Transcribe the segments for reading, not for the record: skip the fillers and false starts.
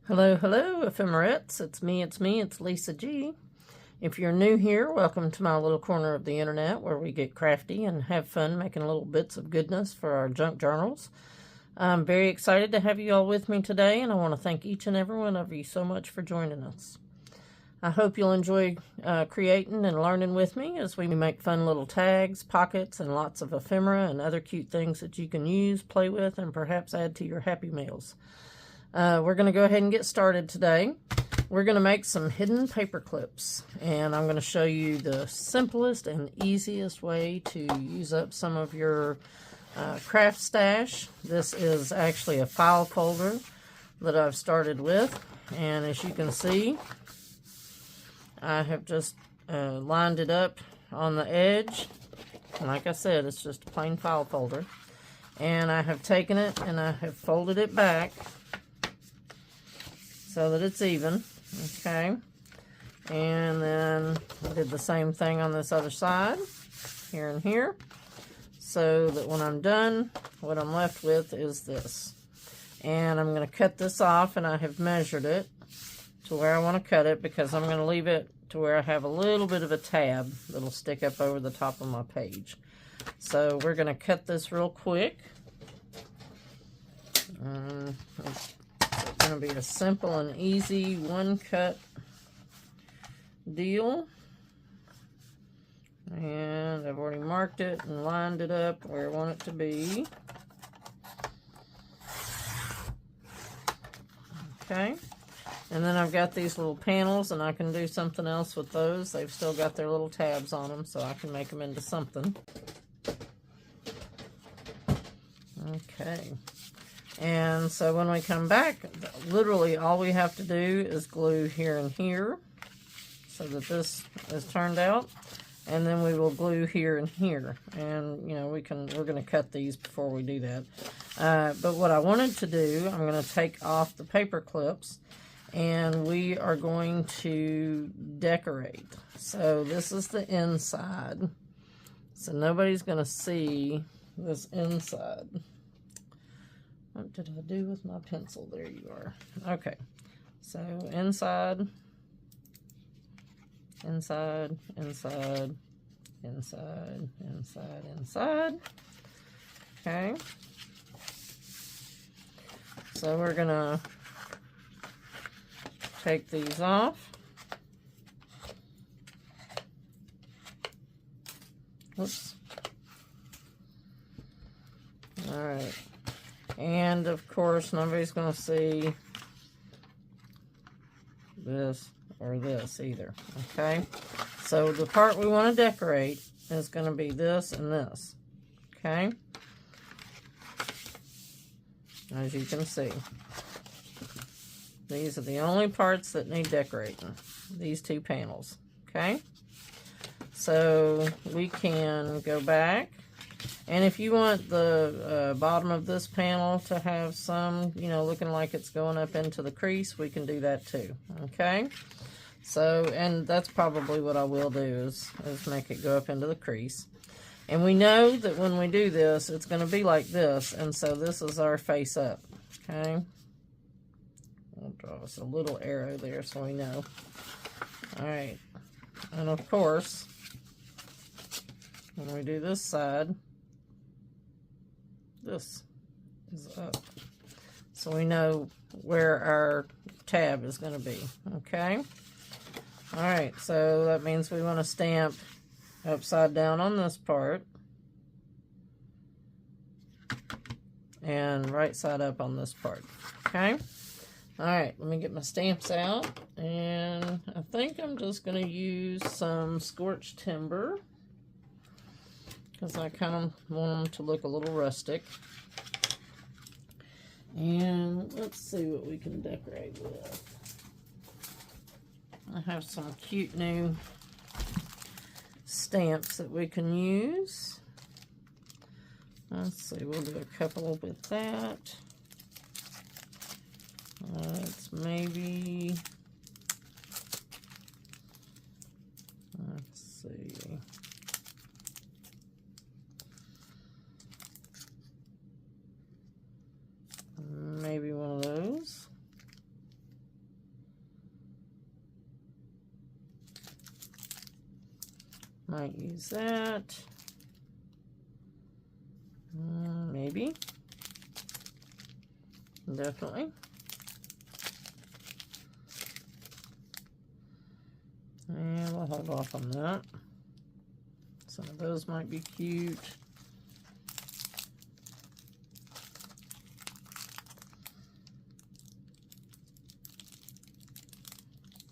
Hello, hello, ephemerettes. It's me, it's Lisa G. If you're new here, welcome to my little corner of the internet where we get crafty and have fun making little bits of goodness for our junk journals. I'm very excited to have you all with me today, and I want to thank each and every one of you so much for joining us. I hope you'll enjoy creating and learning with me as we make fun little tags, pockets, and lots of ephemera and other cute things that you can use, play with, and perhaps add to your happy meals. We're going to go ahead and get started today. We're going to make some hidden paper clips, and I'm going to show you the simplest and easiest way to use up some of your craft stash. This is actually a file folder that I've started with, and as you can see, I have just lined it up on the edge. And like I said, it's just a plain file folder, and I have taken it and I have folded it back so that it's even, okay? And then I did the same thing on this other side, here and here, so that when I'm done, what I'm left with is this. And I'm going to cut this off, and I have measured it to where I want to cut it because I'm going to leave it to where I have a little bit of a tab that'll stick up over the top of my page. So we're going to cut this real quick. It's going to be a simple and easy one-cut deal. And I've already marked it and lined it up where I want it to be. Okay. And then I've got these little panels, and I can do something else with those. They've still got their little tabs on them, so I can make them into something. Okay. And so when we come back, literally all we have to do is glue here and here so that this is turned out. And then we will glue here and here. And, you know, we're going to cut these before we do that. But what I wanted to do, I'm going to take off the paper clips, and we are going to decorate. So this is the inside. So nobody's going to see this inside. What did I do with my pencil? There you are. Okay. So inside, inside, inside, inside, inside, inside. Okay. So we're going to take these off. Oops. All right. And of course, nobody's going to see this or this either. Okay. So the part we want to decorate is going to be this and this. Okay. As you can see. These are the only parts that need decorating. These two panels. Okay. So we can go back. And if you want the bottom of this panel to have some, you know, looking like it's going up into the crease, we can do that too. Okay. So, and that's probably what I will do is make it go up into the crease. And we know that when we do this, it's going to be like this. And so this is our face up. Okay. I'll draw us a little arrow there so we know. All right. And of course, when we do this side, this is up. So we know where our tab is going to be. Okay. All right. So that means we want to stamp upside down on this part and right side up on this part. Okay. All right. Let me get my stamps out, and I think I'm just going to use some scorched timber, because I kind of want them to look a little rustic. And let's see what we can decorate with. I have some cute new stamps that we can use. Let's see, we'll do a couple with that. Let's maybe, let's see. Maybe one of those. Might use that. Maybe. Definitely. And we'll hold off on that. Some of those might be cute.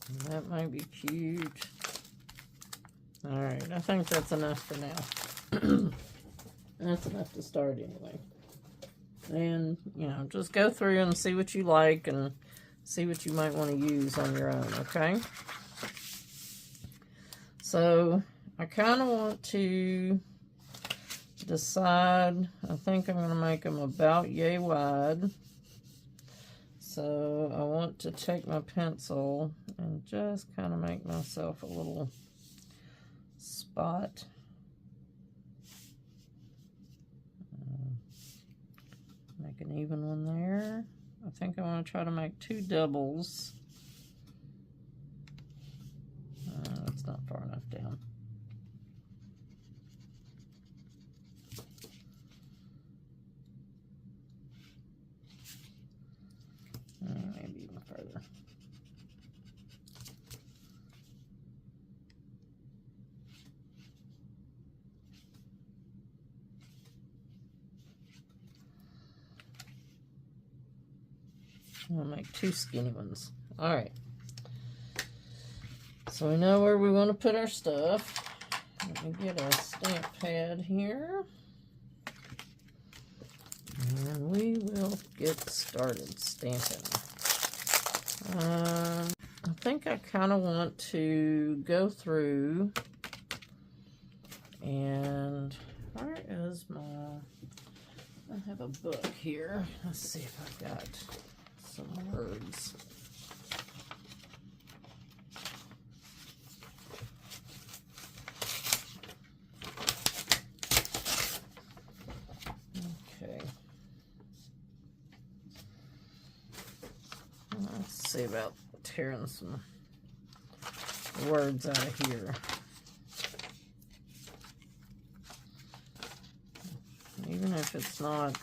And that might be cute. Alright, I think that's enough for now. That's enough to start anyway. And, you know, just go through and see what you like and see what you might want to use on your own, okay? So, I kind of want to decide, I think I'm going to make them about yay wide. So, I want to take my pencil and just kind of make myself a little spot. Make an even one there. I think I want to try to make 2 doubles. That's not far enough down. Maybe even further. I'll make 2 skinny ones. All right. So we know where we want to put our stuff. Let me get a stamp pad here. And we will get started stamping. I think I kind of want to go through and where is my, I have a book here. Let's see if I've got some words. Okay. Let's see about tearing some words out of here. Even if it's not,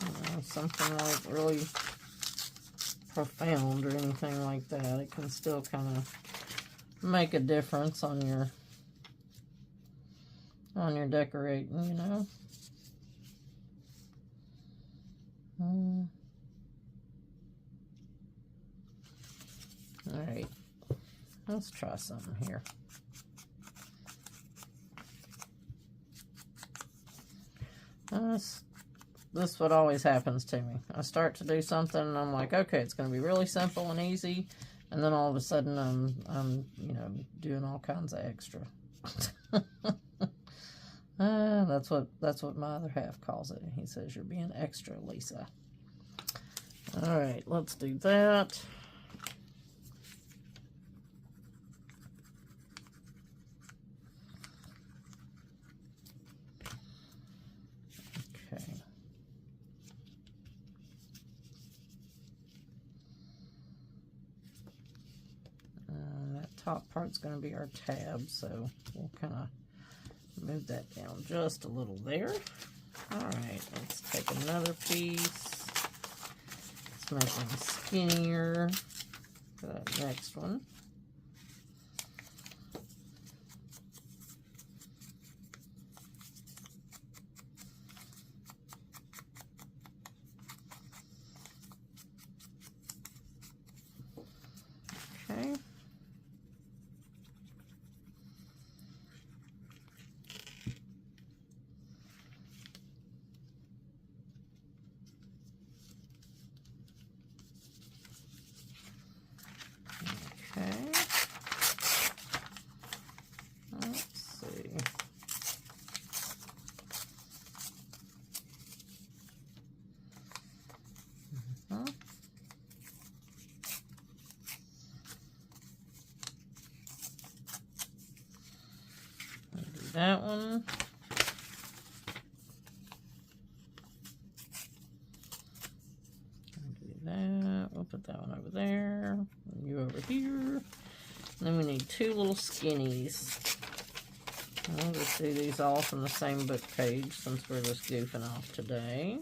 you know, something like really profound or anything like that, it can still kind of make a difference on your decorating, you know. All right, let's try something here. This is what always happens to me. I start to do something and I'm like, okay, it's going to be really simple and easy, and then all of a sudden I'm you know, doing all kinds of extra. That's what my other half calls it. He says, you're being extra, Lisa. All right, let's do that. Okay. That top part's going to be our tab, so we'll kind of move that down just a little there. All right, let's take another piece. Let's make them skinnier for that next one. Okay. Okay. Let's see. Do that one. Do that. We'll put that one over there. And you over here. And then we need 2 little skinnies. We'll just do these all from the same book page since we're just goofing off today.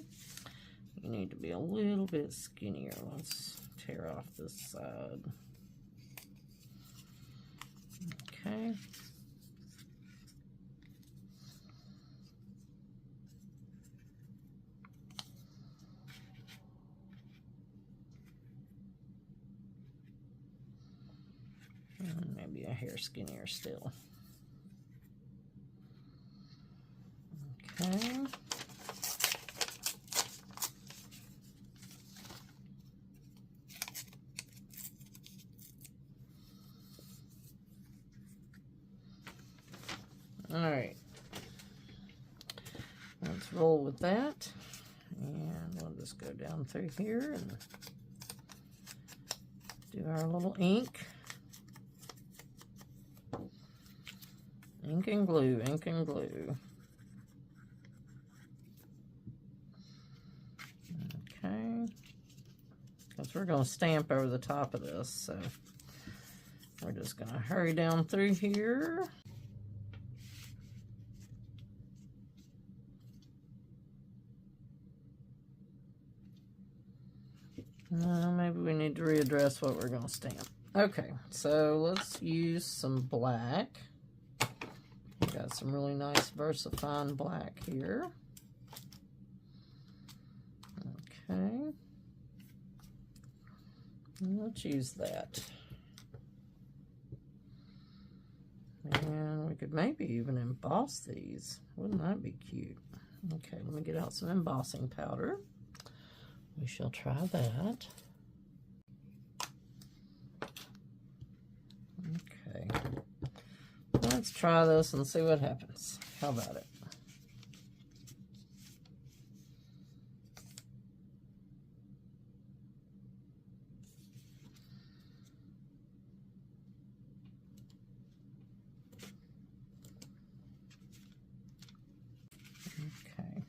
You need to be a little bit skinnier. Let's tear off this side. Okay. And maybe a hair skinnier still. Okay. All right. Let's roll with that. And we'll just go down through here and do our little ink. Ink and glue, ink and glue. Okay. Because we're going to stamp over the top of this, so we're just going to hurry down through here. Maybe we need to readdress what we're going to stamp. Okay, so let's use some black. We got some really nice VersaFine black here. Okay. Let's use that. And we could maybe even emboss these. Wouldn't that be cute? Okay, let me get out some embossing powder. We shall try that. Okay. Let's try this and see what happens. How about it? Okay.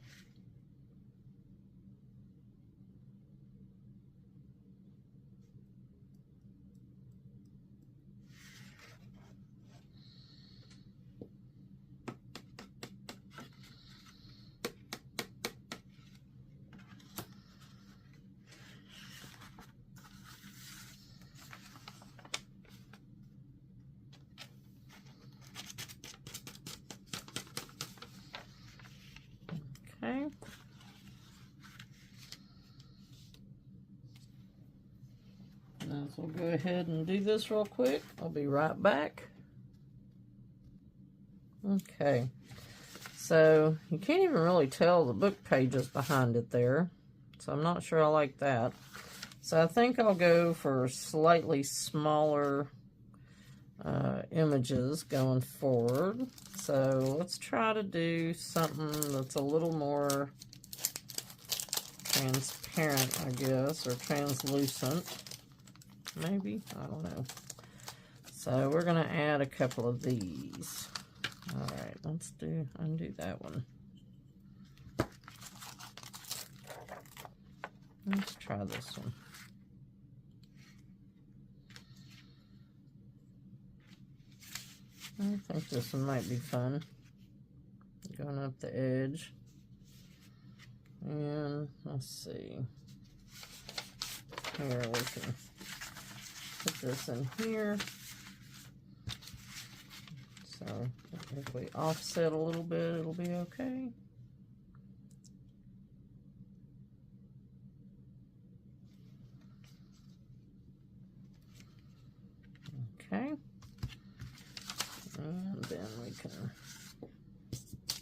Okay. Now we'll go ahead and do this real quick. I'll be right back. Okay. So you can't even really tell the book pages behind it there. So I'm not sure I like that. So I think I'll go for slightly smaller images going forward. So let's try to do something that's a little more transparent, I guess, or translucent, maybe, I don't know. So we're going to add a couple of these. All right, let's undo that one. Let's try this one. I think this one might be fun. Going up the edge. And let's see. Here we can put this in here. So if we offset a little bit, it'll be okay. Okay. And then we can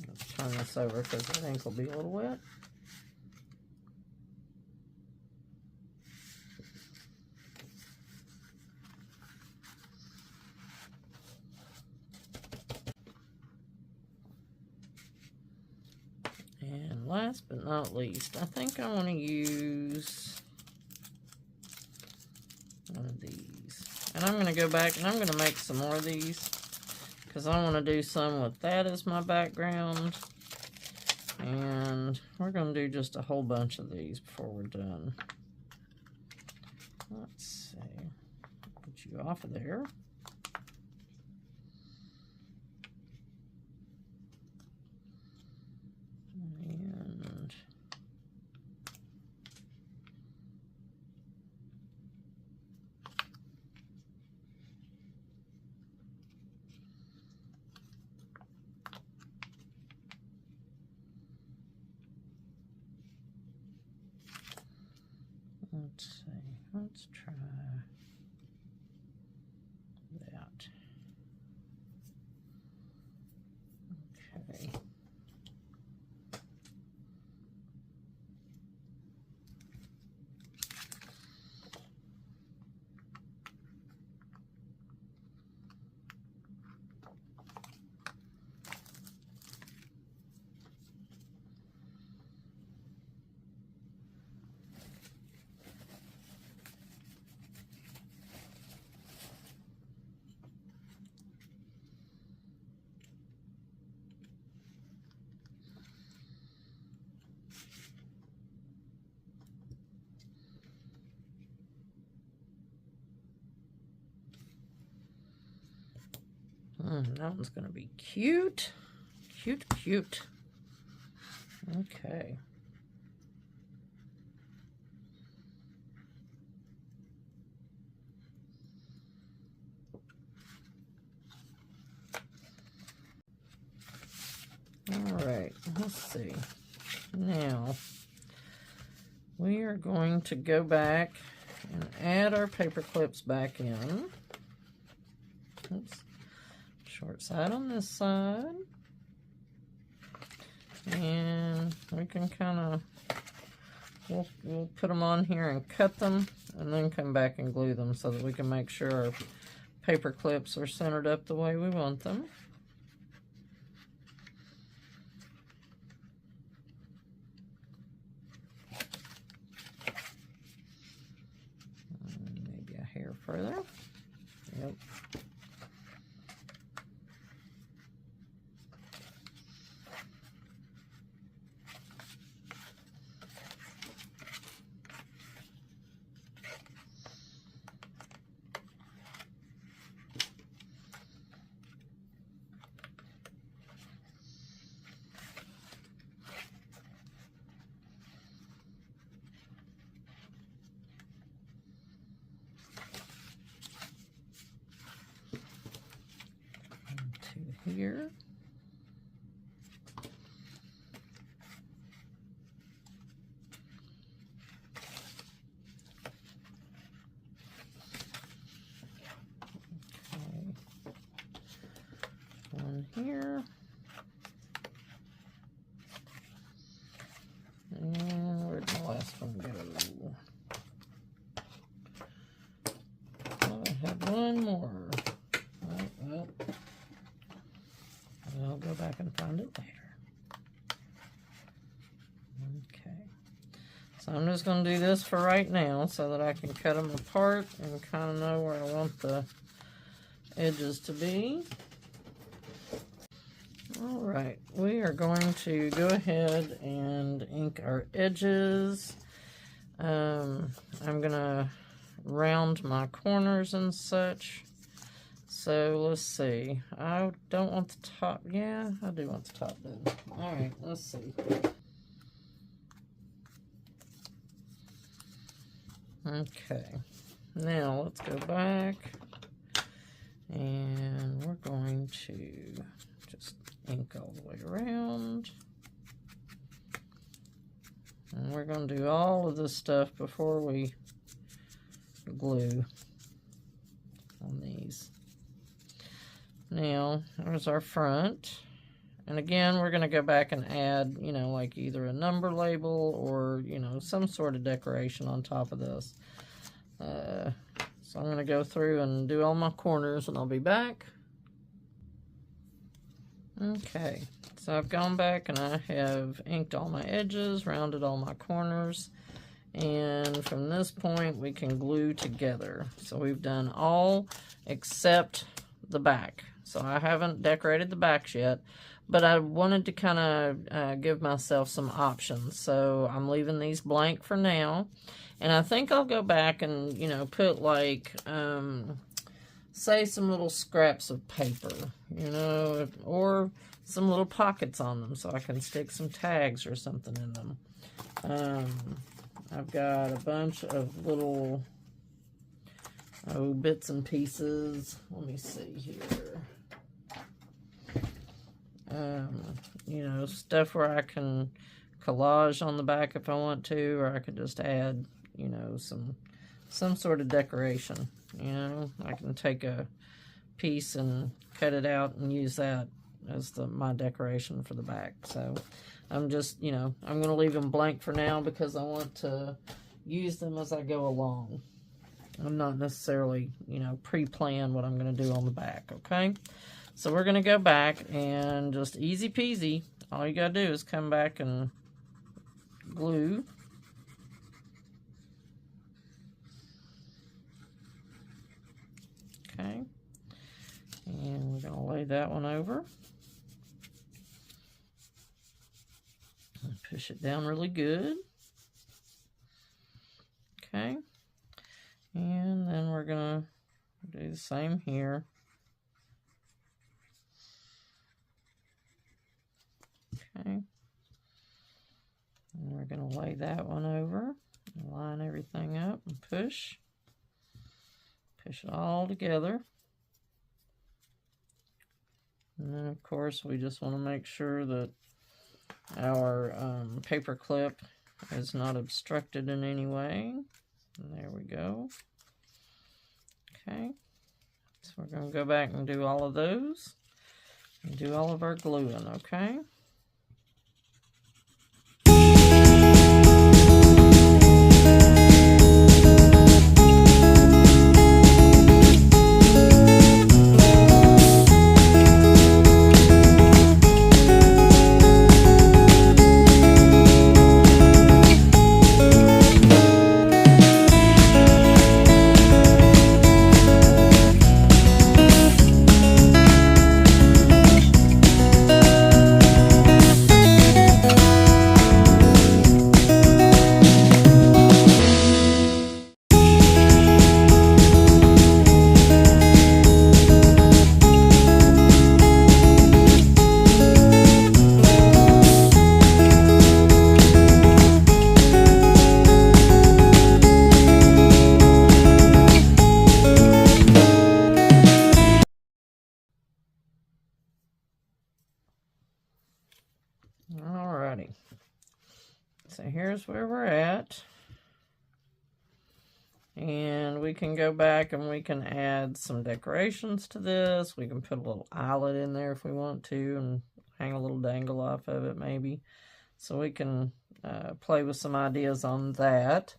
let's turn this over because I think it'll be a little wet. And last but not least, I think I want to use one of these. And I'm going to go back and I'm going to make some more of these because I want to do some with that as my background. And we're going to do just a whole bunch of these before we're done. Let's see. Put you off of there. Let's see. Let's try that. Okay. That one's going to be cute. Cute, cute. Okay. All right, let's see. Now, we are going to go back and add our paper clips back in. Oops. Short side on this side. And we can kind of, we'll put them on here and cut them, and then come back and glue them so that we can make sure our paper clips are centered up the way we want them. Maybe a hair further. Yep. Here. Okay. One here. And where'd the last one go? Oh, I had one more. Oh, well. I'll go back and find it later. Okay. So I'm just going to do this for right now so that I can cut them apart and kind of know where I want the edges to be. Alright, we are going to go ahead and ink our edges. I'm going to round my corners and such. So let's see. I don't want the top. Yeah, I do want the top done. Alright, let's see. Okay. Now let's go back. And we're going to just ink all the way around. And we're going to do all of this stuff before we glue on these. Now, there's our front. And again, we're going to go back and add, you know, like either a number label or, you know, some sort of decoration on top of this. So I'm going to go through and do all my corners and I'll be back. Okay, so I've gone back and I have inked all my edges, rounded all my corners. And from this point, we can glue together. So we've done all except the back. So I haven't decorated the backs yet, but I wanted to kind of give myself some options. So I'm leaving these blank for now. And I think I'll go back and, you know, put like, say some little scraps of paper, you know, or some little pockets on them so I can stick some tags or something in them. I've got a bunch of little, bits and pieces. Let me see here. You know, stuff where I can collage on the back if I want to, or I could just add, you know, some sort of decoration. You know, I can take a piece and cut it out and use that as my decoration for the back. So I'm just, you know, I'm going to leave them blank for now because I want to use them as I go along. I'm not necessarily, you know, pre-plan what I'm going to do on the back, okay? So we're going to go back and just easy peasy. All you got to do is come back and glue. Okay. And we're going to lay that one over. And push it down really good. Okay. And then we're going to do the same here. Okay. And we're going to lay that one over, and line everything up and push. Push it all together. And then, of course, we just want to make sure that our paper clip is not obstructed in any way. And there we go. Okay. So we're going to go back and do all of those. And do all of our gluing, okay? Alrighty, so here's where we're at, and we can go back and we can add some decorations to this. We can put a little eyelet in there if we want to and hang a little dangle off of it maybe. So we can play with some ideas on that.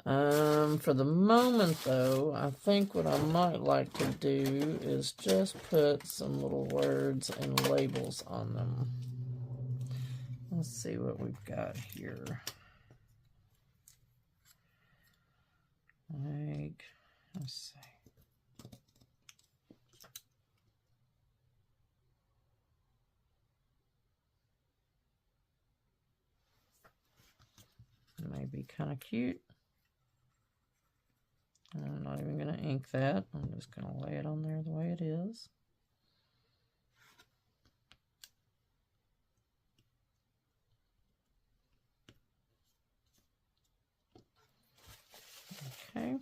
For the moment though, I think what I might like to do is just put some little words and labels on them. Let's see what we've got here. Like, let's see. It may be kind of cute. I'm not even going to ink that. I'm just going to lay it on there the way it is. Okay.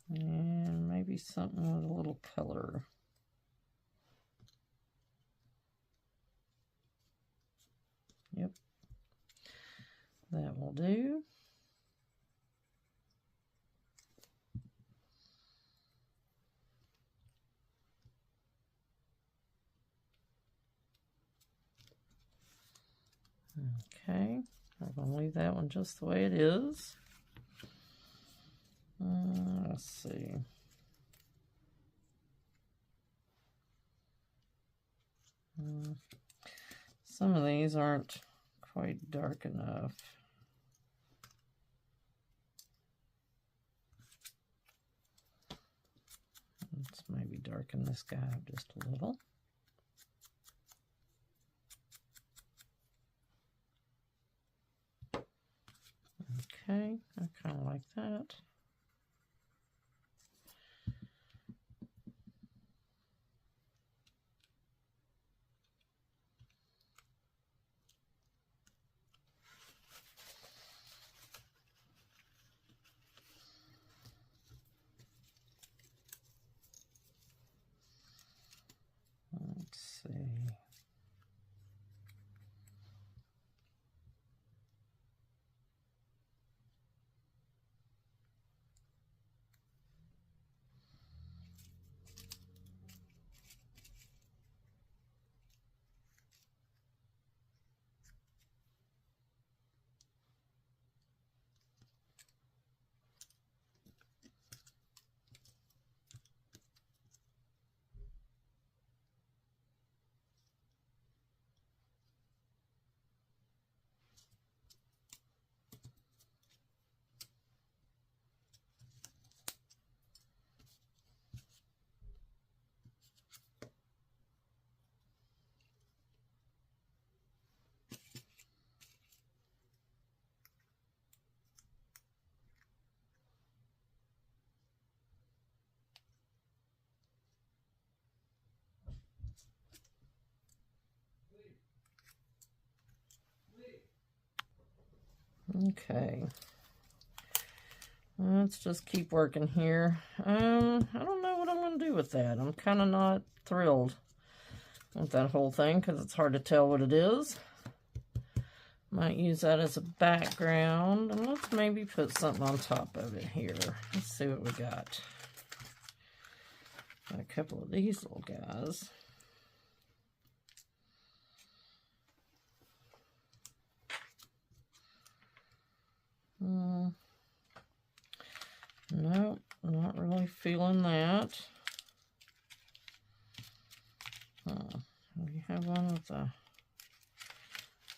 And maybe something with a little color. Yep. That will do. Okay, I'm going to leave that one just the way it is. Let's see. Some of these aren't quite dark enough. Let's maybe darken this guy up just a little. Okay, I kind of like that. Let's see. Okay. Let's just keep working here. I don't know what I'm going to do with that. I'm kind of not thrilled with that whole thing because it's hard to tell what it is. Might use that as a background. And let's maybe put something on top of it here. Let's see what we got. Got a couple of these little guys. Nope, not really feeling that. We have one with the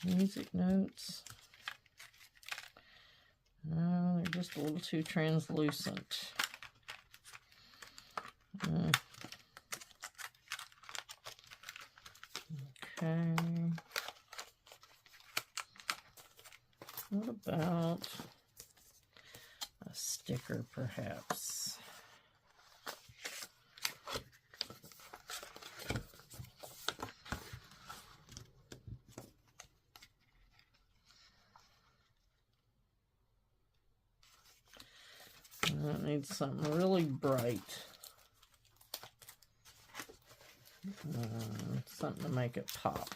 music notes. No, they're just a little too translucent. Okay. What about a sticker, perhaps? That needs something really bright. Something to make it pop.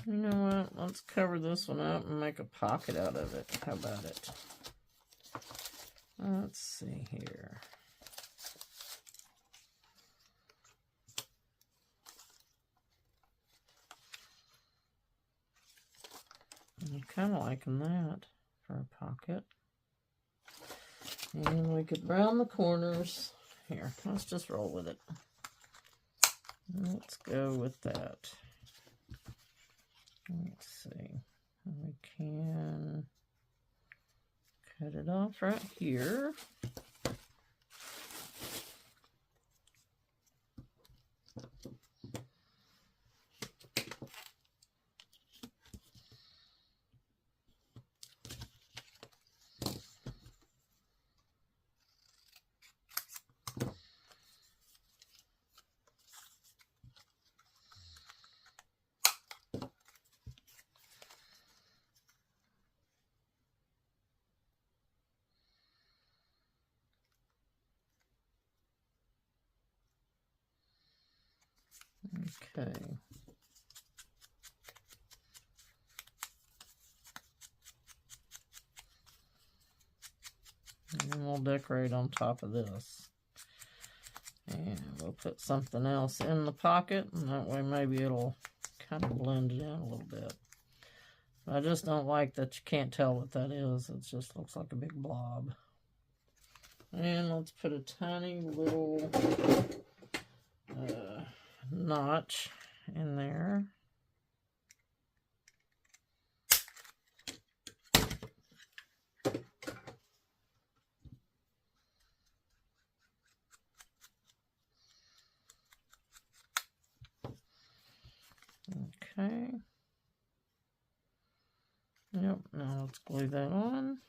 You know what? Let's cover this one up and make a pocket out of it. How about it? Let's see here. I'm kind of liking that for a pocket. And we could round the corners. Here, let's just roll with it. Let's go with that. Let's see. We can cut it off right here. Okay. And we'll decorate on top of this. And we'll put something else in the pocket, and that way maybe it'll kind of blend it in a little bit. I just don't like that you can't tell what that is. It just looks like a big blob. And let's put a tiny little notch in there. Okay. Yep, now let's glue that on.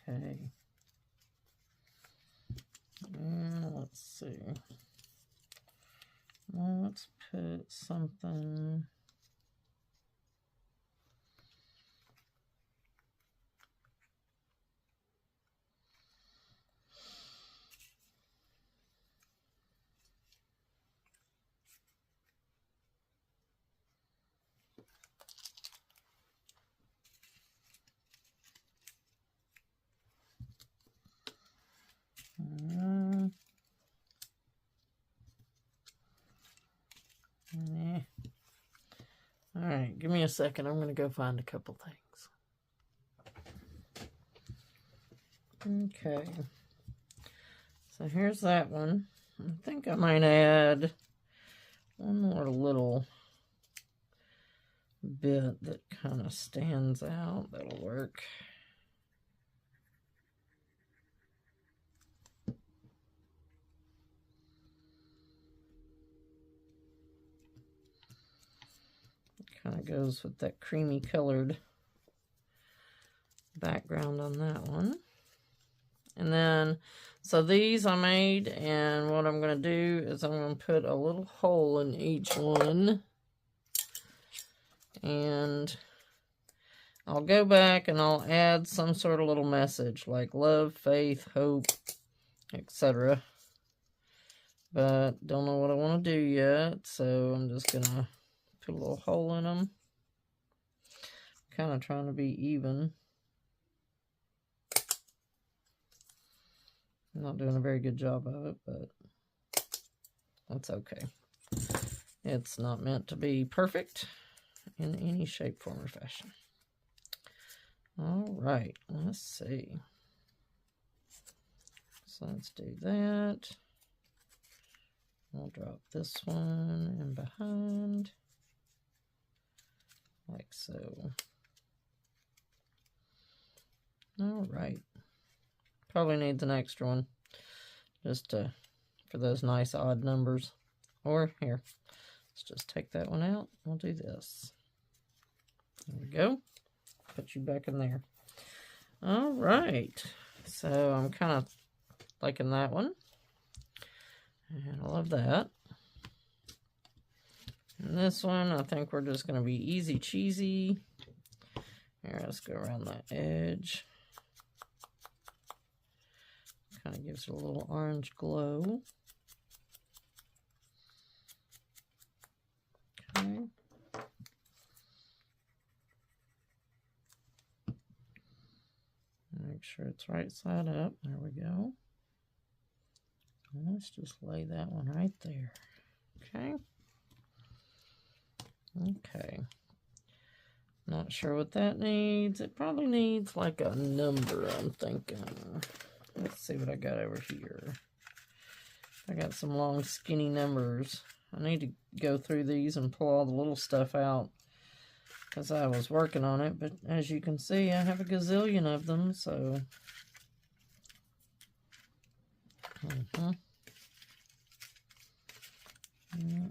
Okay. And let's see. put something. All right, give me a second. I'm going to go find a couple things. Okay. So here's that one. I think I might add one more little bit that kind of stands out. That'll work. Kind of goes with that creamy colored background on that one. And then, so these I made, and what I'm going to do is I'm going to put a little hole in each one. And I'll go back and I'll add some sort of little message like love, faith, hope, etc. But don't know what I want to do yet, so I'm just going to put a little hole in them. Kind of trying to be even. I'm not doing a very good job of it, but that's okay. It's not meant to be perfect in any shape, form, or fashion. All right, let's see. So let's do that. I'll drop this one in behind. Like so. All right. Probably needs an extra one. Just for those nice odd numbers. Or here. Let's just take that one out. We'll do this. There we go. Put you back in there. All right. So I'm kind of liking that one. And I love that. And this one, I think we're just going to be easy cheesy. Here, let's go around that edge. Kind of gives it a little orange glow. Okay. Make sure it's right side up. There we go. Let's just lay that one right there. Okay. Okay. Not sure what that needs. It probably needs like a number, I'm thinking. Let's see what I got over here. I got some long skinny numbers. I need to go through these and pull all the little stuff out because I was working on it, but as you can see, I have a gazillion of them, so yeah.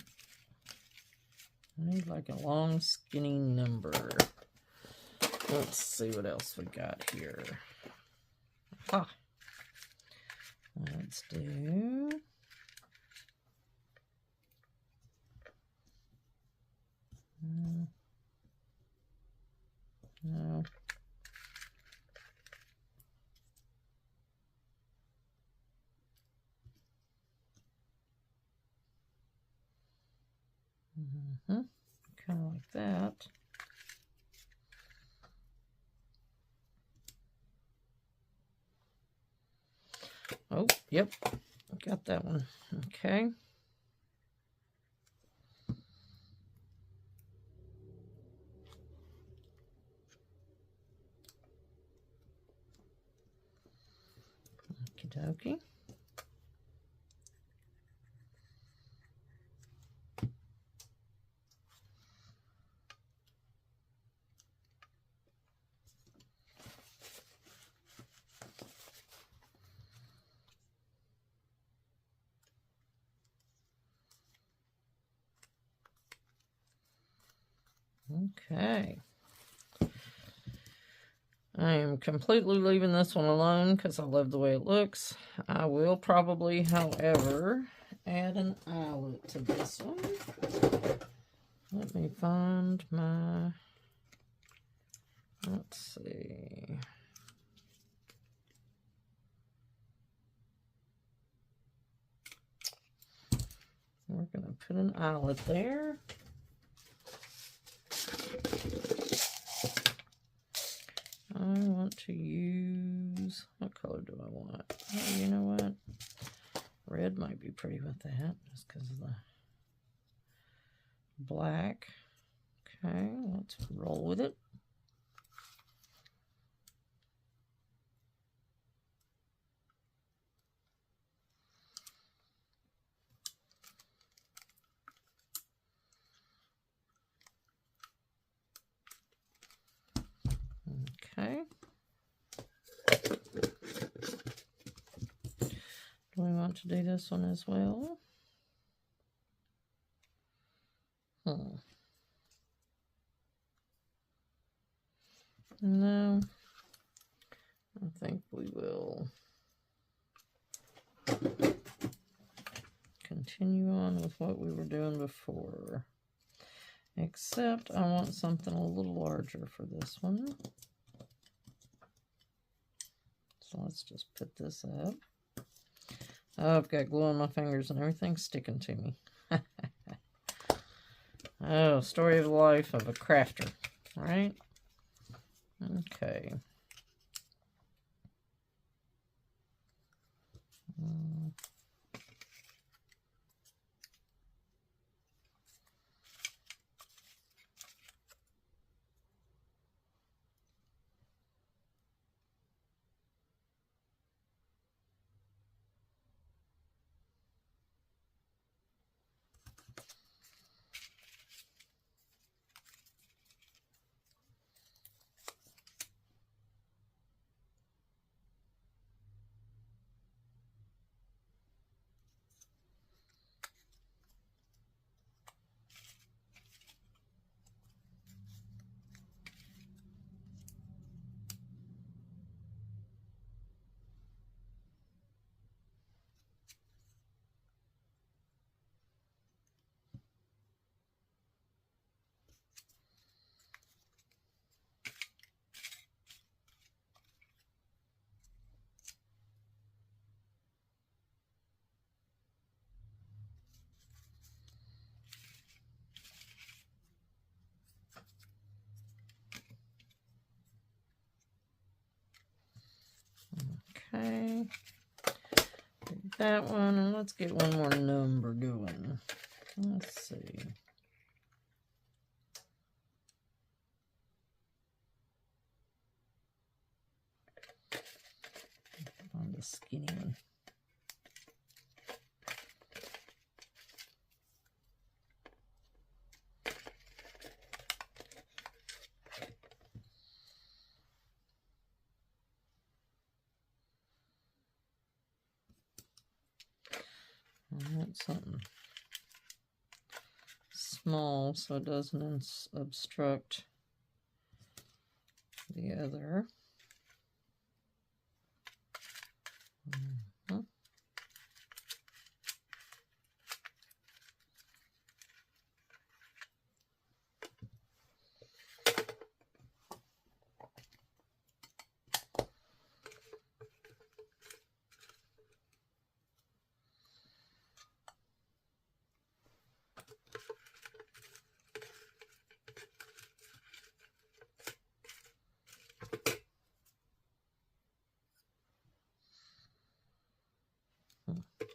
I need like a long skinny number. Let's see what else we got here. Aha. Let's do no. Kind of like that. Oh, yep. Got that one. Okay. Okie dokie. Okay. I am completely leaving this one alone because I love the way it looks. I will probably, however, add an eyelet to this one. Let me find my, let's see. We're going to put an eyelet there. I want to use, what color do I want? Oh, you know what? Red might be pretty with that, just because of the black. Okay, let's roll with it. Okay. Do we want to do this one as well? No. I think we will continue on with what we were doing before. Except I want something a little larger for this one. So let's just put this up. Oh, I've got glue on my fingers and everything's sticking to me. Oh, story of the life of a crafter, right? Okay. Okay, take that one, and let's get one more number going. Let's see. On the skinny one. I want something small so it doesn't obstruct the other.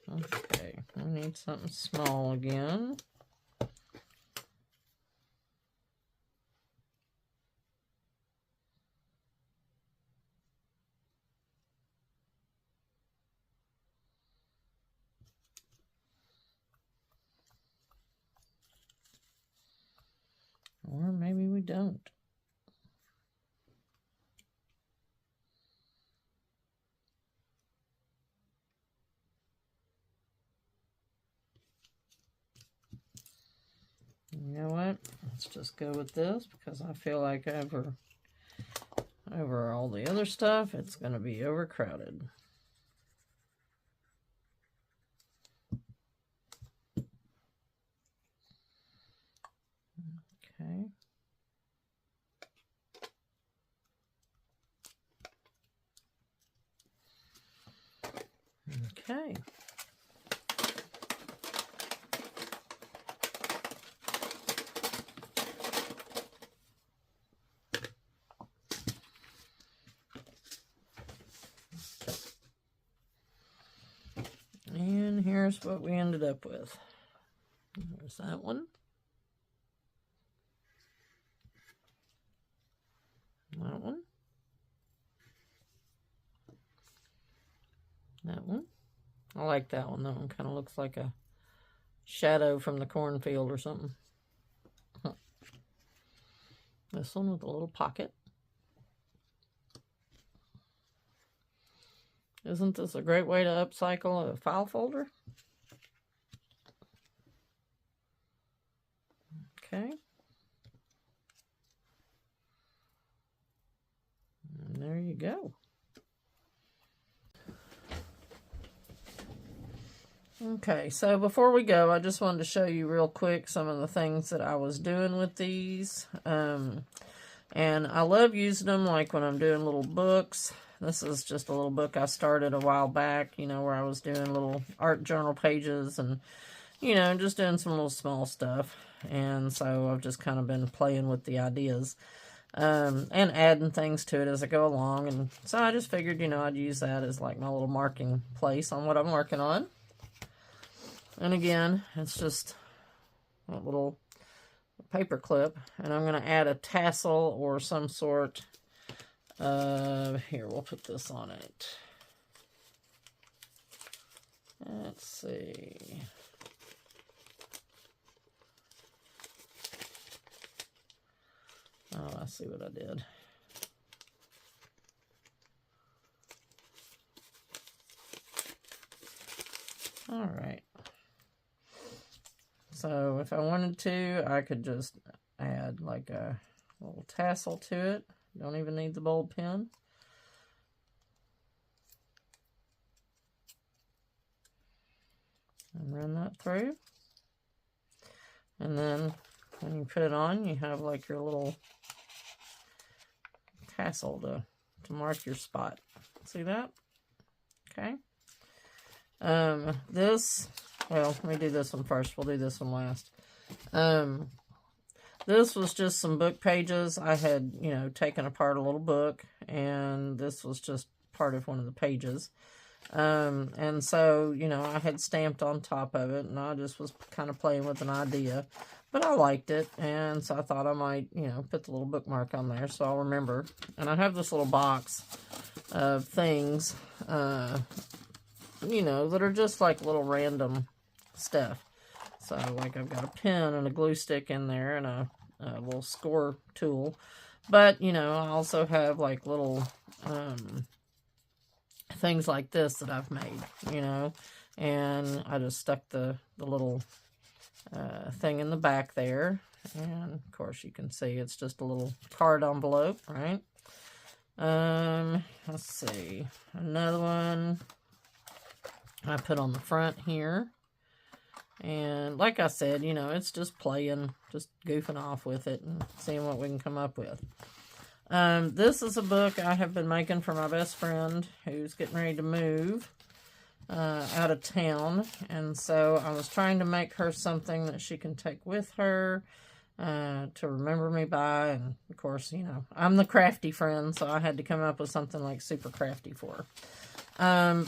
Okay, I need something small again. Or maybe we don't. You know what? Let's just go with this because I feel like over all the other stuff, it's going to be overcrowded. Okay. And here's what we ended up with. There's that one. That one. That one. I like that one. That one kind of looks like a shadow from the cornfield or something. This one with a little pocket. Isn't this a great way to upcycle a file folder? Okay. And there you go. Okay, so before we go, I just wanted to show you real quick some of the things that I was doing with these. And I love using them like when I'm doing little books. This is just a little book I started a while back, you know, where I was doing little art journal pages and, you know, just doing some little small stuff. And so I've just kind of been playing with the ideas and adding things to it as I go along. And so I just figured, you know, I'd use that as like my little marking place on what I'm working on. And again, it's just a little paper clip, and I'm going to add a tassel or some sort of, here, we'll put this on it. Let's see. Oh, I see what I did. All right. So if I wanted to, I could just add like a little tassel to it. Don't even need the bold pen. And run that through. And then when you put it on, you have like your little tassel to mark your spot. See that? Okay. This, well, let me do this one first. We'll do this one last. This was just some book pages. I had, you know, taken apart a little book, and this was just part of one of the pages. And so, you know, I had stamped on top of it, and I just was kind of playing with an idea. But I liked it, and so I thought I might, you know, put the little bookmark on there so I'll remember. And I have this little box of things, you know, that are just like little random stuff. So, like, I've got a pen and a glue stick in there and a little score tool. But, you know, I also have, like, little things like this that I've made, you know. And I just stuck the little thing in the back there. And, of course, you can see it's just a little card envelope, right? Let's see. Another one I put on the front here. And like I said, you know, it's just playing, just goofing off with it and seeing what we can come up with. This is a book I have been making for my best friend who's getting ready to move out of town. And so I was trying to make her something that she can take with her to remember me by. And of course, you know, I'm the crafty friend, so I had to come up with something like super crafty for her.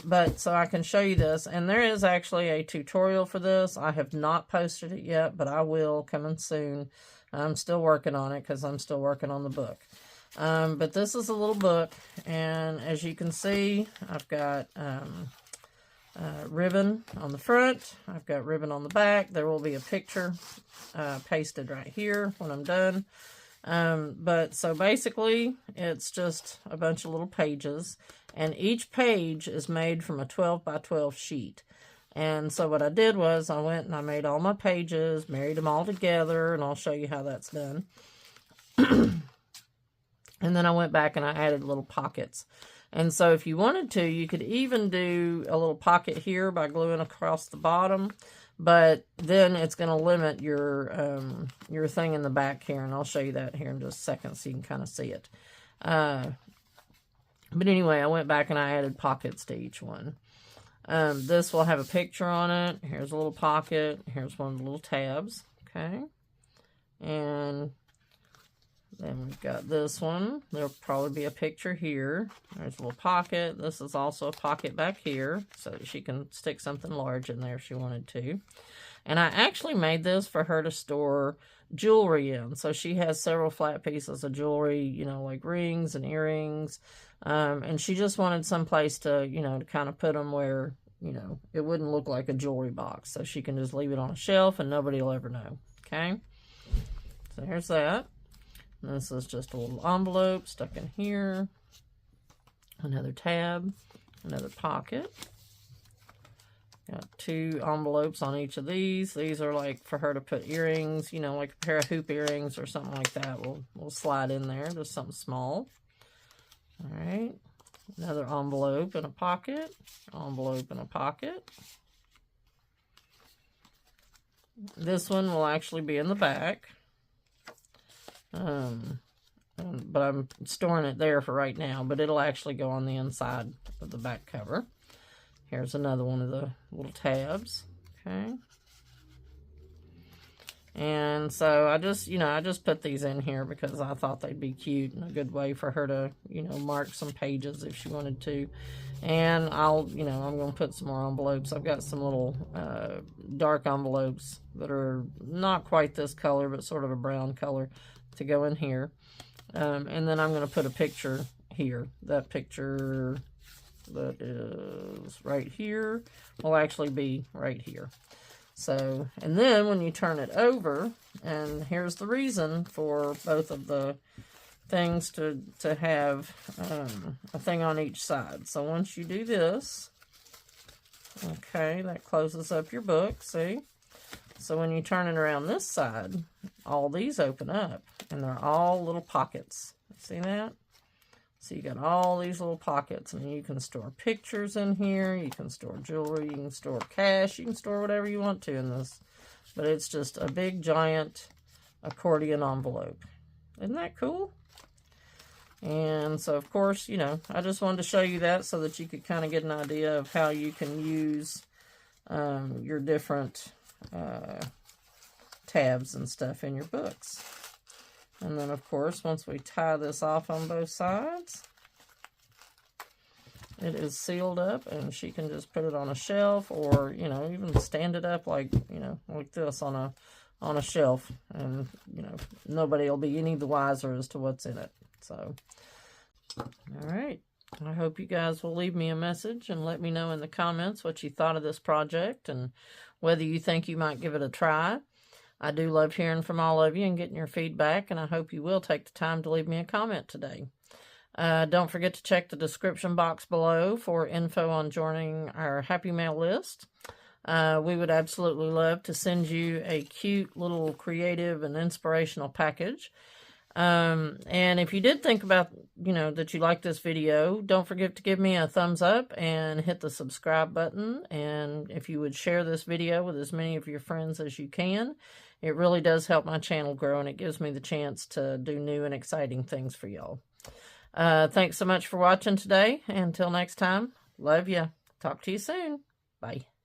But so I can show you this, and there is actually a tutorial for this. I have not posted it yet, but I will, coming soon. I'm still working on it because I'm still working on the book. But this is a little book, and as you can see, I've got ribbon on the front. I've got ribbon on the back. There will be a picture pasted right here when I'm done. But so basically, it's just a bunch of little pages, and each page is made from a 12 by 12 sheet. And so what I did was I went and I made all my pages, married them all together, and I'll show you how that's done. And then I went back and I added little pockets. And so if you wanted to, you could even do a little pocket here by gluing across the bottom. But then it's going to limit your thing in the back here. And I'll show you that here in just a second so you can kind of see it. But anyway, I went back and I added pockets to each one. This will have a picture on it. Here's a little pocket. Here's one of the little tabs. Okay. And then we've got this one. There'll probably be a picture here. There's a little pocket. This is also a pocket back here, so that she can stick something large in there if she wanted to. And I actually made this for her to store jewelry in. So she has several flat pieces of jewelry, you know, like rings and earrings. And she just wanted some place to, you know, to kind of put them where, you know, it wouldn't look like a jewelry box. So she can just leave it on a shelf and nobody will ever know. Okay. So here's that. And this is just a little envelope stuck in here. Another tab. Another pocket. Got 2 envelopes on each of these. These are like for her to put earrings, you know, like a pair of hoop earrings or something like that. We'll slide in there. Just something small. All right. Another envelope and a pocket. Envelope and a pocket. This one will actually be in the back. But I'm storing it there for right now, but it'll actually go on the inside of the back cover. Here's another one of the little tabs. Okay. And so I just put these in here because I thought they'd be cute and a good way for her to, you know, mark some pages if she wanted to. And I'm going to put some more envelopes. I've got some little dark envelopes that are not quite this color, but sort of a brown color to go in here. And then I'm going to put a picture here. That picture that is right here will actually be right here. So, and then when you turn it over, and here's the reason for both of the things to have a thing on each side. So once you do this, okay, that closes up your book, see? So when you turn it around this side, all these open up, and they're all little pockets. See that? So you got all these little pockets, and you can store pictures in here, you can store jewelry, you can store cash, you can store whatever you want to in this. But it's just a big, giant accordion envelope. Isn't that cool? And so, of course, you know, I just wanted to show you that so that you could kind of get an idea of how you can use your different tabs and stuff in your books. And then, of course, once we tie this off on both sides, it is sealed up, and she can just put it on a shelf, or, you know, even stand it up like, you know, like this on a shelf, and, you know, nobody will be any the wiser as to what's in it. So, all right. I hope you guys will leave me a message and let me know in the comments what you thought of this project and whether you think you might give it a try. I do love hearing from all of you and getting your feedback, and I hope you will take the time to leave me a comment today. Don't forget to check the description box below for info on joining our Happy Mail list. We would absolutely love to send you a cute little creative and inspirational package. And if you did think about, you know, that you like this video, don't forget to give me a thumbs up and hit the subscribe button. And if you would share this video with as many of your friends as you can, it really does help my channel grow, and it gives me the chance to do new and exciting things for y'all. Thanks so much for watching today. Until next time, love ya. Talk to you soon. Bye.